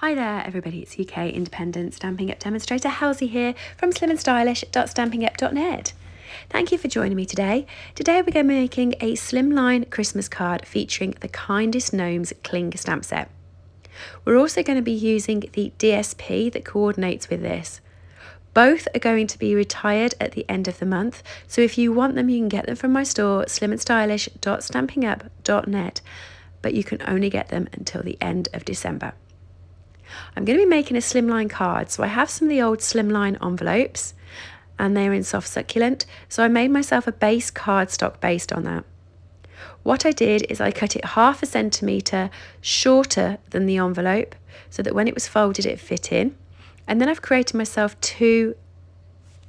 Hi there everybody, it's UK independent Stampin' Up demonstrator Halsey here from slimandstylish.stampinup.net. Thank you for joining me today. Today we're going to be making a slimline Christmas card featuring the Kindest Gnomes cling stamp set. We're also going to be using the DSP that coordinates with this. Both are going to be retired at the end of the month, so if you want them you can get them from my store slimandstylish.stampinup.net, but you can only get them until the end of December. I'm going to be making a slimline card, so I have some of the old slimline envelopes and they're in soft succulent, so I made myself a base cardstock based on that. What I did is I cut it 1/2 centimetre shorter than the envelope so that when it was folded it fit in, and then I've created myself two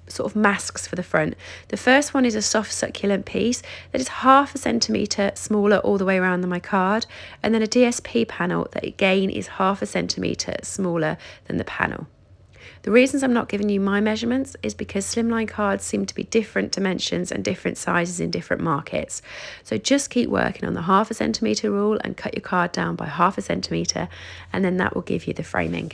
sort of masks for the front. The first one is a soft succulent piece that is 1/2 centimetre smaller all the way around than my card, and then a DSP panel that again is 1/2 centimetre smaller than the panel. The reasons I'm not giving you my measurements is because slimline cards seem to be different dimensions and different sizes in different markets. So just keep working on the 1/2 centimetre rule and cut your card down by 1/2 centimetre, and then that will give you the framing.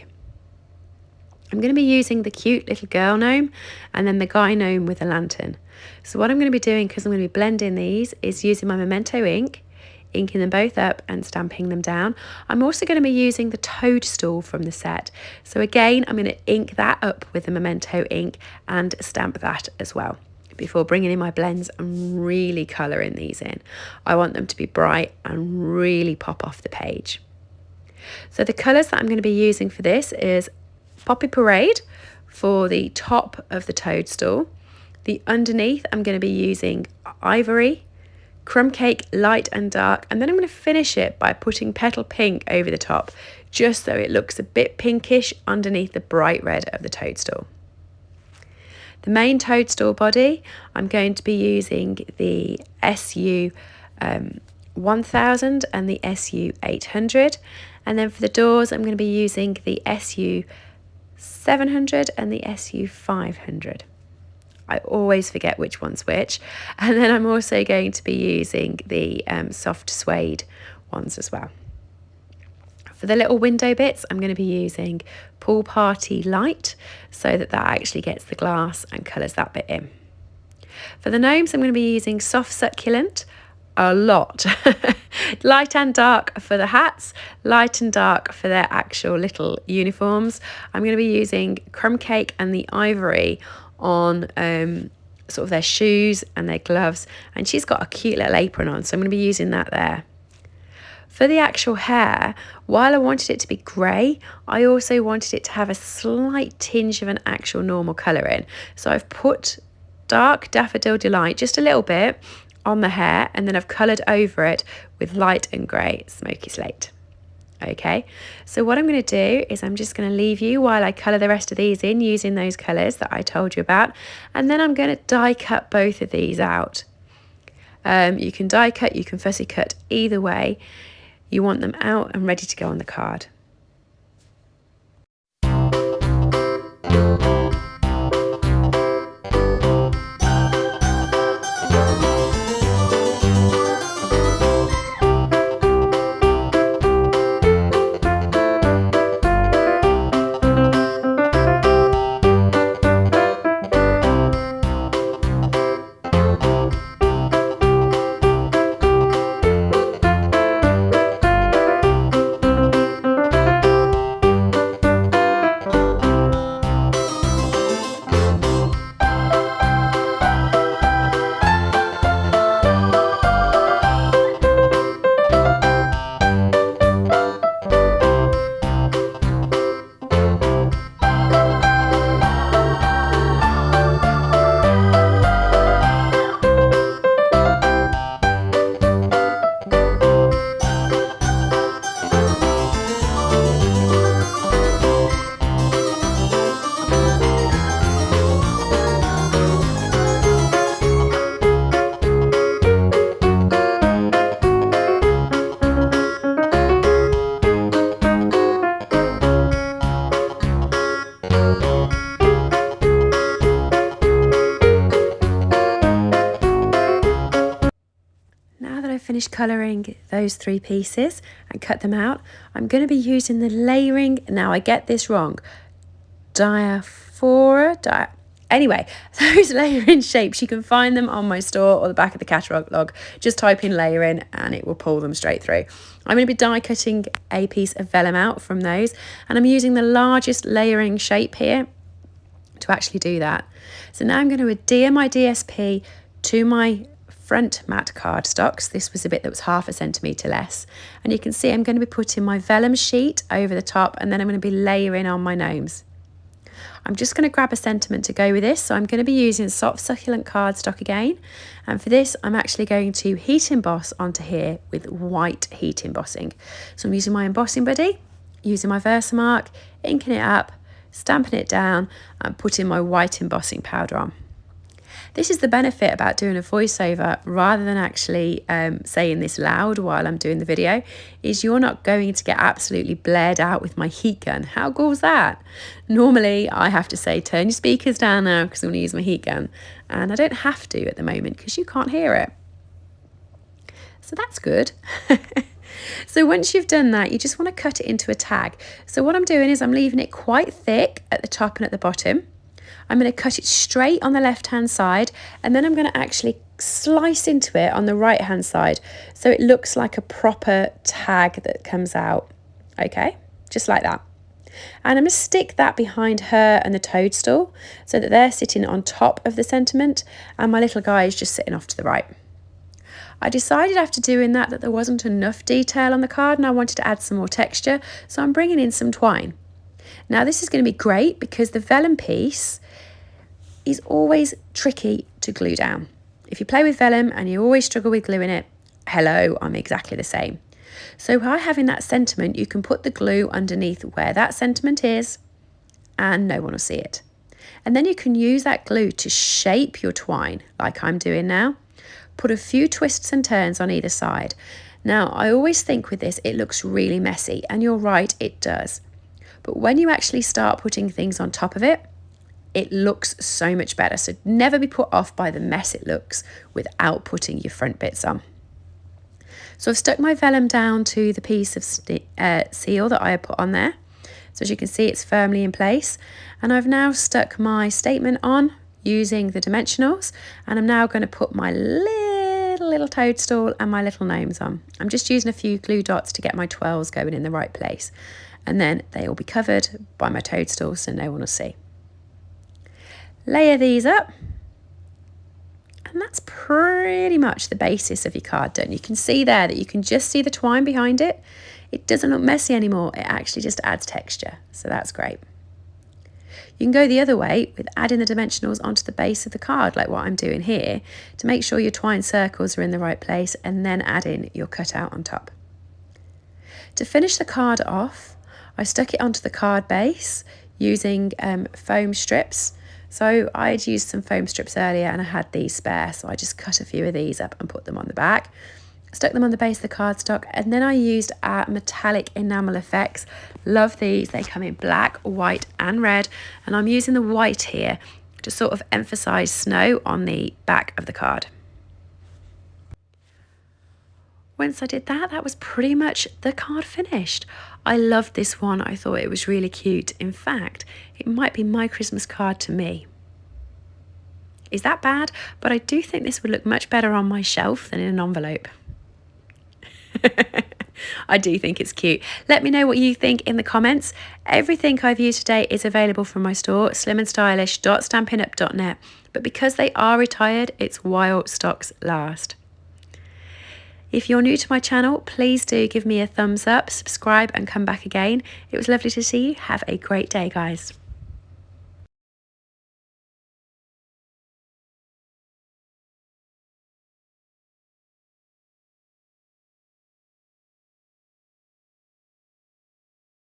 I'm going to be using the cute little girl gnome and then the guy gnome with a lantern. So what I'm going to be doing, because I'm going to be blending these, is using my Memento ink, inking them both up and stamping them down. I'm also going to be using the toadstool from the set. So again, I'm going to ink that up with the Memento ink and stamp that as well before bringing in my blends and really colouring these in. I want them to be bright and really pop off the page. So the colours that I'm going to be using for this is Poppy Parade for the top of the toadstool. The underneath I'm going to be using Ivory, Crumb Cake Light and Dark, and then I'm going to finish it by putting Petal Pink over the top, just so it looks a bit pinkish underneath the bright red of the toadstool. The main toadstool body, I'm going to be using the SU 1000 and the SU 800, and then for the doors I'm going to be using the SU 700 and the SU 500. I always forget which one's which. And then I'm also going to be using the soft suede ones as well. For the little window bits, I'm going to be using Pool Party Light so that actually gets the glass and colours that bit in. For the gnomes, I'm going to be using soft succulent a lot. Light and dark for the hats, light and dark for their actual little uniforms. I'm going to be using Crumb Cake and the Ivory on sort of their shoes and their gloves, and she's got a cute little apron on, so I'm going to be using that there. For the actual hair, while I wanted it to be grey, I also wanted it to have a slight tinge of an actual normal colour in, so I've put dark Daffodil Delight just a little bit on the hair, and then I've coloured over it with light and grey Smoky Slate. Okay, so what I'm going to do is I'm just going to leave you while I colour the rest of these in using those colours that I told you about, and then I'm going to die cut both of these out. You can die cut, you can fussy cut, either way you want them out and ready to go on the card. finished decolouring those 3 pieces and cut them out, I'm going to be using the layering. Now I get this wrong. Anyway, those layering shapes, you can find them on my store or the back of the catalogue. Just type in layering and it will pull them straight through. I'm going to be die cutting a piece of vellum out from those, and I'm using the largest layering shape here to actually do that. So now I'm going to adhere my DSP to my front mat cardstocks. This was a bit that was 1/2 centimetre less, and you can see I'm going to be putting my vellum sheet over the top, and then I'm going to be layering on my gnomes. I'm just going to grab a sentiment to go with this, so I'm going to be using soft succulent cardstock again, and for this I'm actually going to heat emboss onto here with white heat embossing. So I'm using my embossing buddy, using my Versamark, inking it up, stamping it down and putting my white embossing powder on. This is the benefit about doing a voiceover rather than actually saying this loud while I'm doing the video, is you're not going to get absolutely blared out with my heat gun. How cool is that? Normally I have to say turn your speakers down now because I'm going to use my heat gun, and I don't have to at the moment because you can't hear it. So that's good. So once you've done that, you just want to cut it into a tag. So what I'm doing is I'm leaving it quite thick at the top and at the bottom. I'm going to cut it straight on the left hand side, and then I'm going to actually slice into it on the right hand side so it looks like a proper tag that comes out. Okay, just like that. And I'm going to stick that behind her and the toadstool so that they're sitting on top of the sentiment and my little guy is just sitting off to the right. I decided after doing that there wasn't enough detail on the card and I wanted to add some more texture, so I'm bringing in some twine. Now this is going to be great because the vellum piece is always tricky to glue down. If you play with vellum and you always struggle with gluing it, hello, I'm exactly the same. So by having that sentiment, you can put the glue underneath where that sentiment is and no one will see it. And then you can use that glue to shape your twine like I'm doing now. Put a few twists and turns on either side. Now, I always think with this, it looks really messy, and you're right, it does. But when you actually start putting things on top of it, it looks so much better. So never be put off by the mess it looks without putting your front bits on. So I've stuck my vellum down to the piece of seal that I had put on there. So as you can see, it's firmly in place. And I've now stuck my statement on using the dimensionals, and I'm now going to put my little toadstool and my little gnomes on. I'm just using a few glue dots to get my twirls going in the right place, and then they will be covered by my toadstool so no one will see. Layer these up, and that's pretty much the basis of your card done. You can see there that you can just see the twine behind it. It doesn't look messy anymore, it actually just adds texture, so that's great. You can go the other way with adding the dimensionals onto the base of the card like what I'm doing here to make sure your twine circles are in the right place, and then add in your cutout on top. To finish the card off, I stuck it onto the card base using foam strips. So I had used some foam strips earlier and I had these spare, so I just cut a few of these up and put them on the back. Stuck them on the base of the cardstock, and then I used metallic enamel effects. Love these, they come in black, white and red, and I'm using the white here to sort of emphasize snow on the back of the card. Once I did that, that was pretty much the card finished. I loved this one, I thought it was really cute. In fact, it might be my Christmas card to me. Is that bad? But I do think this would look much better on my shelf than in an envelope. I do think it's cute. Let me know what you think in the comments. Everything I've used today is available from my store, slimandstylish.stampinup.net. But because they are retired, it's while stocks last. If you're new to my channel, please do give me a thumbs up, subscribe and come back again. It was lovely to see you. Have a great day, guys.